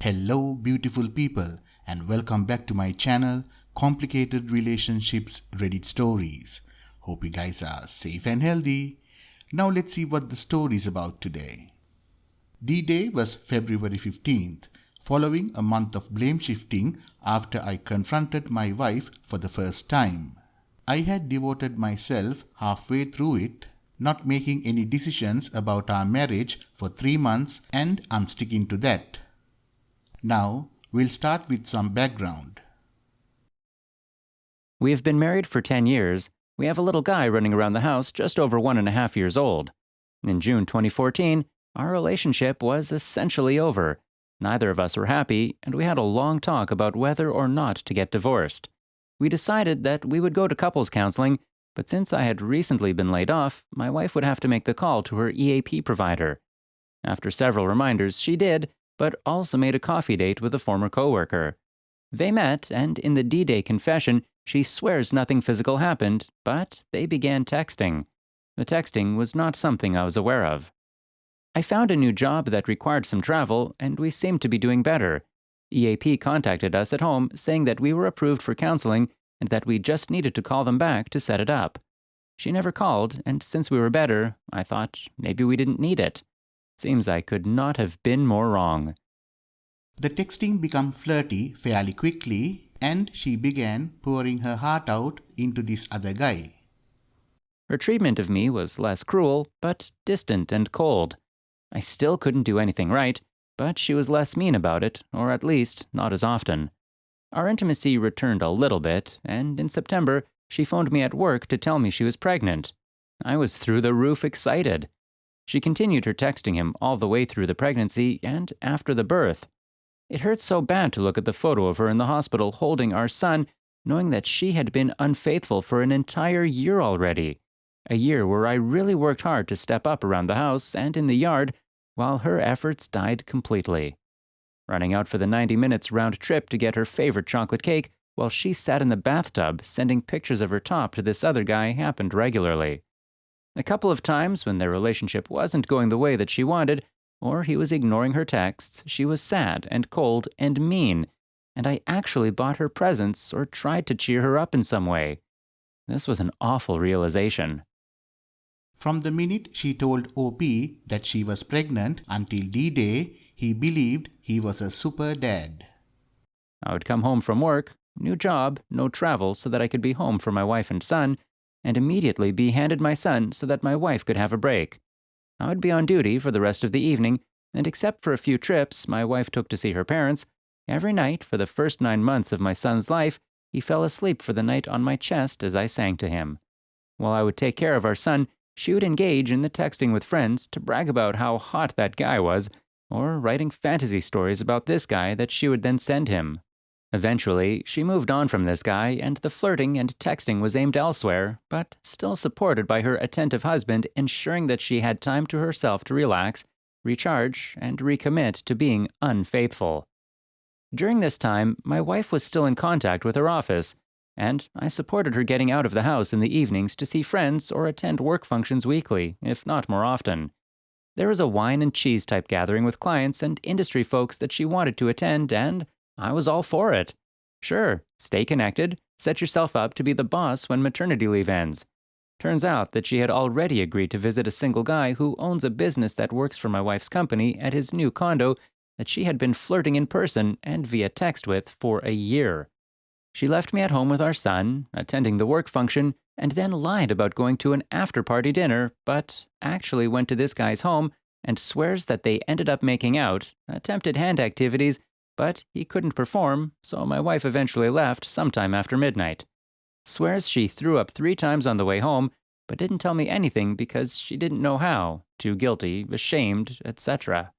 Hello beautiful people and welcome back to my channel Complicated Relationships Reddit Stories. Hope you guys are safe and healthy. Now let's see what the story is about today. D-Day was February 15th, following a month of blame shifting after I confronted my wife for the first time. I had devoted myself halfway through it, not making any decisions about our marriage for 3 months, and I'm sticking to that. Now, we'll start with some background. We have been married for 10 years. We have a little guy running around the house just over 1.5 years old. In June 2014, our relationship was essentially over. Neither of us were happy, and we had a long talk about whether or not to get divorced. We decided that we would go to couples counseling, but since I had recently been laid off, my wife would have to make the call to her EAP provider. After several reminders, she did, but also made a coffee date with a former coworker. They met, and in the D-Day confession, she swears nothing physical happened, but they began texting. The texting was not something I was aware of. I found a new job that required some travel, and we seemed to be doing better. EAP contacted us at home saying that we were approved for counseling and that we just needed to call them back to set it up. She never called, and since we were better, I thought maybe we didn't need it. Seems I could not have been more wrong. The texting became flirty fairly quickly, and she began pouring her heart out into this other guy. Her treatment of me was less cruel, but distant and cold. I still couldn't do anything right, but she was less mean about it, or at least not as often. Our intimacy returned a little bit, and in September, she phoned me at work to tell me she was pregnant. I was through the roof excited. She continued her texting him all the way through the pregnancy and after the birth. It hurt so bad to look at the photo of her in the hospital holding our son, knowing that she had been unfaithful for an entire year already. A year where I really worked hard to step up around the house and in the yard, while her efforts died completely. Running out for the 90 minutes round trip to get her favorite chocolate cake while she sat in the bathtub sending pictures of her top to this other guy happened regularly. A couple of times when their relationship wasn't going the way that she wanted, or he was ignoring her texts, she was sad and cold and mean, and I actually bought her presents or tried to cheer her up in some way. This was an awful realization. From the minute she told OP that she was pregnant until D-Day, he believed he was a super dad. I would come home from work, new job, no travel so that I could be home for my wife and son, and immediately be handed my son so that my wife could have a break. I would be on duty for the rest of the evening, and except for a few trips my wife took to see her parents, every night for the first 9 months of my son's life, he fell asleep for the night on my chest as I sang to him. While I would take care of our son, she would engage in the texting with friends to brag about how hot that guy was, or writing fantasy stories about this guy that she would then send him. Eventually, she moved on from this guy, and the flirting and texting was aimed elsewhere, but still supported by her attentive husband, ensuring that she had time to herself to relax, recharge, and recommit to being unfaithful. During this time, my wife was still in contact with her office, and I supported her getting out of the house in the evenings to see friends or attend work functions weekly, if not more often. There was a wine and cheese type gathering with clients and industry folks that she wanted to attend, and I was all for it. Sure, stay connected, set yourself up to be the boss when maternity leave ends. Turns out that she had already agreed to visit a single guy who owns a business that works for my wife's company at his new condo that she had been flirting in person and via text with for a year. She left me at home with our son, attending the work function, and then lied about going to an after-party dinner, but actually went to this guy's home and swears that they ended up making out, attempted hand activities, but he couldn't perform, so my wife eventually left sometime after midnight. Swears she threw up 3 times on the way home, but didn't tell me anything because she didn't know how, too guilty, ashamed, etc.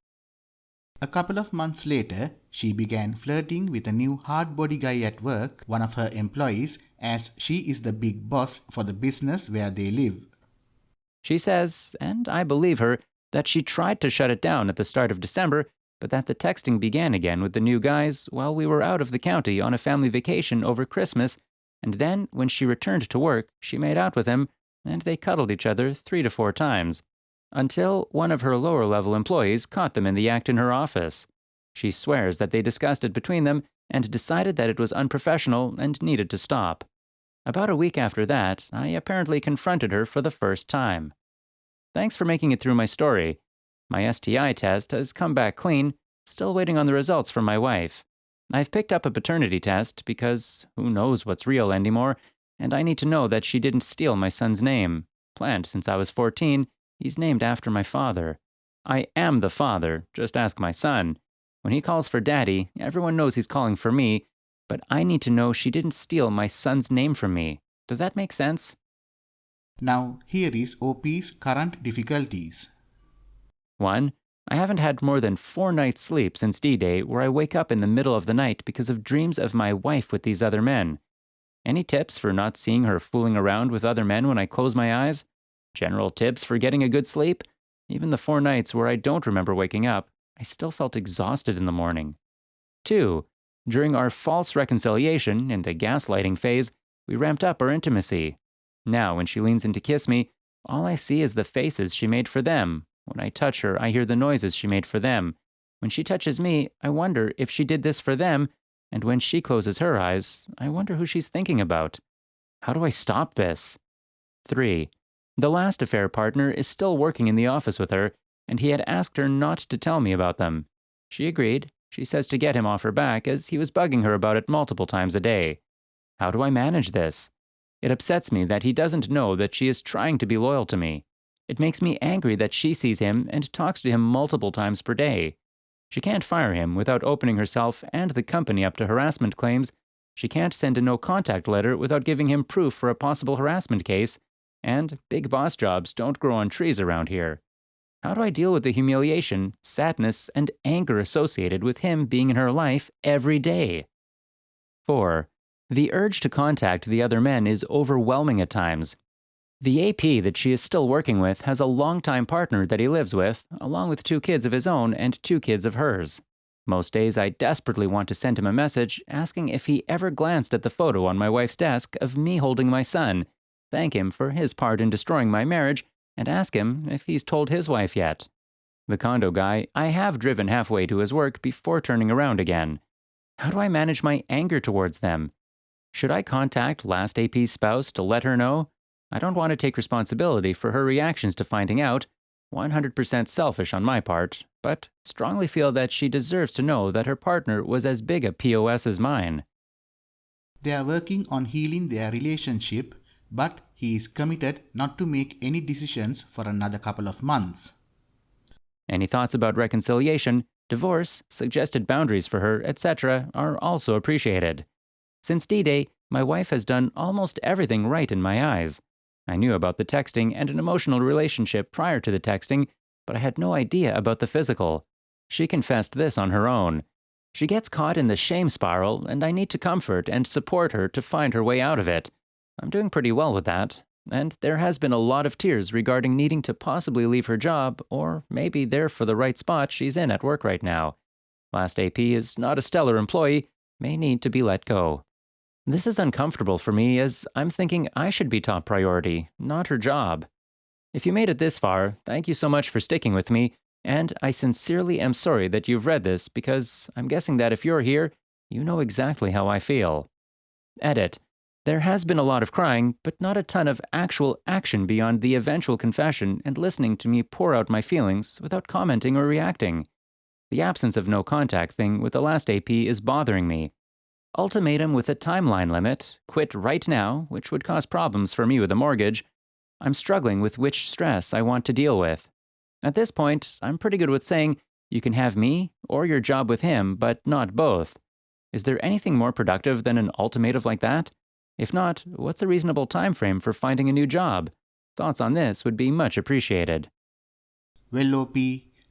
A couple of months later, she began flirting with a new hard-body guy at work, one of her employees, as she is the big boss for the business where they live. She says, and I believe her, that she tried to shut it down at the start of December, but that the texting began again with the new guys while we were out of the county on a family vacation over Christmas, and then when she returned to work, she made out with him, and they cuddled each other 3 to 4 times. Until one of her lower-level employees caught them in the act in her office. She swears that they discussed it between them and decided that it was unprofessional and needed to stop. About a week after that, I apparently confronted her for the first time. Thanks for making it through my story. My STI test has come back clean, still waiting on the results from my wife. I've picked up a paternity test because who knows what's real anymore, and I need to know that she didn't steal my son's name. Planned since I was 14, he's named after my father. I am the father, just ask my son. When he calls for daddy, everyone knows he's calling for me, but I need to know she didn't steal my son's name from me. Does that make sense? Now, here is OP's current difficulties. 1. I haven't had more than 4 nights' sleep since D-Day, where I wake up in the middle of the night because of dreams of my wife with these other men. Any tips for not seeing her fooling around with other men when I close my eyes? General tips for getting a good sleep? Even the 4 nights where I don't remember waking up, I still felt exhausted in the morning. 2. During our false reconciliation, in the gaslighting phase, we ramped up our intimacy. Now, when she leans in to kiss me, all I see is the faces she made for them. When I touch her, I hear the noises she made for them. When she touches me, I wonder if she did this for them, and when she closes her eyes, I wonder who she's thinking about. How do I stop this? 3. The last affair partner is still working in the office with her, and he had asked her not to tell me about them. She agreed. She says to get him off her back, as he was bugging her about it multiple times a day. How do I manage this? It upsets me that he doesn't know that she is trying to be loyal to me. It makes me angry that she sees him and talks to him multiple times per day. She can't fire him without opening herself and the company up to harassment claims. She can't send a no-contact letter without giving him proof for a possible harassment case. And big boss jobs don't grow on trees around here. How do I deal with the humiliation, sadness, and anger associated with him being in her life every day? 4. The urge to contact the other men is overwhelming at times. The AP that she is still working with has a longtime partner that he lives with, along with 2 kids of his own and 2 kids of hers. Most days I desperately want to send him a message asking if he ever glanced at the photo on my wife's desk of me holding my son, thank him for his part in destroying my marriage, and ask him if he's told his wife yet. The condo guy I have driven halfway to his work before turning around again. How do I manage my anger towards them? Should I contact last AP's spouse to let her know? I don't want to take responsibility for her reactions to finding out, 100% selfish on my part, but strongly feel that she deserves to know that her partner was as big a POS as mine. They are working on healing their relationship, but he is committed not to make any decisions for another couple of months. Any thoughts about reconciliation, divorce, suggested boundaries for her, etc. are also appreciated. Since D-Day, my wife has done almost everything right in my eyes. I knew about the texting and an emotional relationship prior to the texting, but I had no idea about the physical. She confessed this on her own. She gets caught in the shame spiral, and I need to comfort and support her to find her way out of it. I'm doing pretty well with that, and there has been a lot of tears regarding needing to possibly leave her job, or maybe they're for the right spot she's in at work right now. Last AP is not a stellar employee, may need to be let go. This is uncomfortable for me as I'm thinking I should be top priority, not her job. If you made it this far, thank you so much for sticking with me, and I sincerely am sorry that you've read this because I'm guessing that if you're here, you know exactly how I feel. Edit. There has been a lot of crying, but not a ton of actual action beyond the eventual confession and listening to me pour out my feelings without commenting or reacting. The absence of no contact thing with the last AP is bothering me. Ultimatum with a timeline limit, quit right now, which would cause problems for me with a mortgage. I'm struggling with which stress I want to deal with. At this point, I'm pretty good with saying, you can have me or your job with him, but not both. Is there anything more productive than an ultimatum like that? If not, what's a reasonable time frame for finding a new job? Thoughts on this would be much appreciated. Well, OP,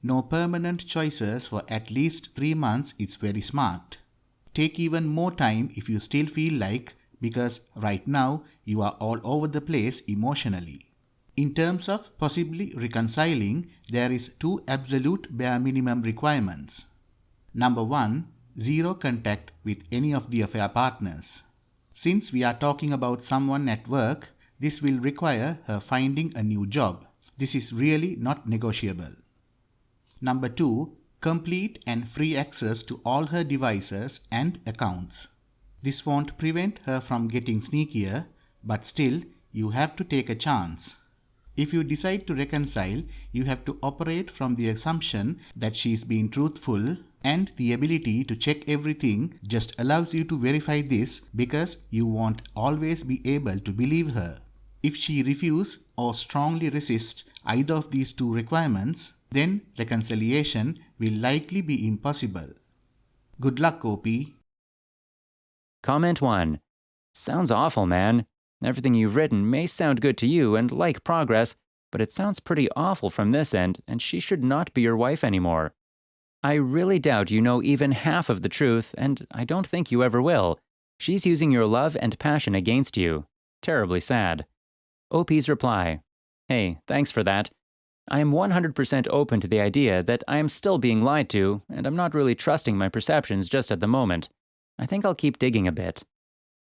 no permanent choices for at least 3 months is very smart. Take even more time if you still feel like, because right now you are all over the place emotionally. In terms of possibly reconciling, there is 2 absolute bare minimum requirements. Number 1, 0 contact with any of the affair partners. Since we are talking about someone at work, this will require her finding a new job. This is really not negotiable. Number 2, complete and free access to all her devices and accounts. This won't prevent her from getting sneakier, but still, you have to take a chance. If you decide to reconcile, you have to operate from the assumption that she's being truthful, and the ability to check everything just allows you to verify this because you won't always be able to believe her. If she refuses or strongly resists either of these two requirements, then reconciliation will likely be impossible. Good luck, OP. Comment 1. Sounds awful, man. Everything you've written may sound good to you and like progress, but it sounds pretty awful from this end, and she should not be your wife anymore. I really doubt you know even half of the truth, and I don't think you ever will. She's using your love and passion against you. Terribly sad. OP's reply. Hey, thanks for that. I am 100% open to the idea that I am still being lied to, and I'm not really trusting my perceptions just at the moment. I think I'll keep digging a bit.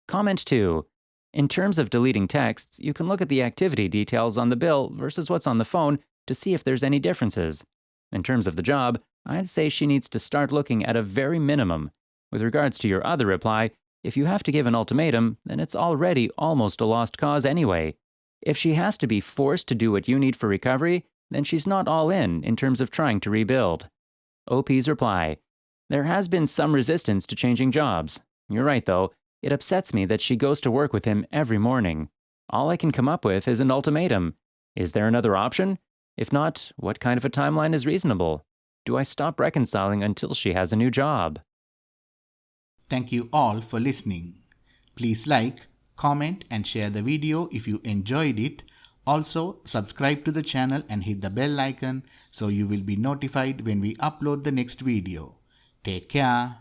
Comment 2. In terms of deleting texts, you can look at the activity details on the bill versus what's on the phone to see if there's any differences. In terms of the job, I'd say she needs to start looking at a very minimum. With regards to your other reply, if you have to give an ultimatum, then it's already almost a lost cause anyway. If she has to be forced to do what you need for recovery, then she's not all in terms of trying to rebuild. OP's reply. There has been some resistance to changing jobs. You're right, though. It upsets me that she goes to work with him every morning. All I can come up with is an ultimatum. Is there another option? If not, what kind of a timeline is reasonable? Do I stop reconciling until she has a new job? Thank you all for listening. Please like, comment and share the video if you enjoyed it. Also, subscribe to the channel and hit the bell icon so you will be notified when we upload the next video. Take care.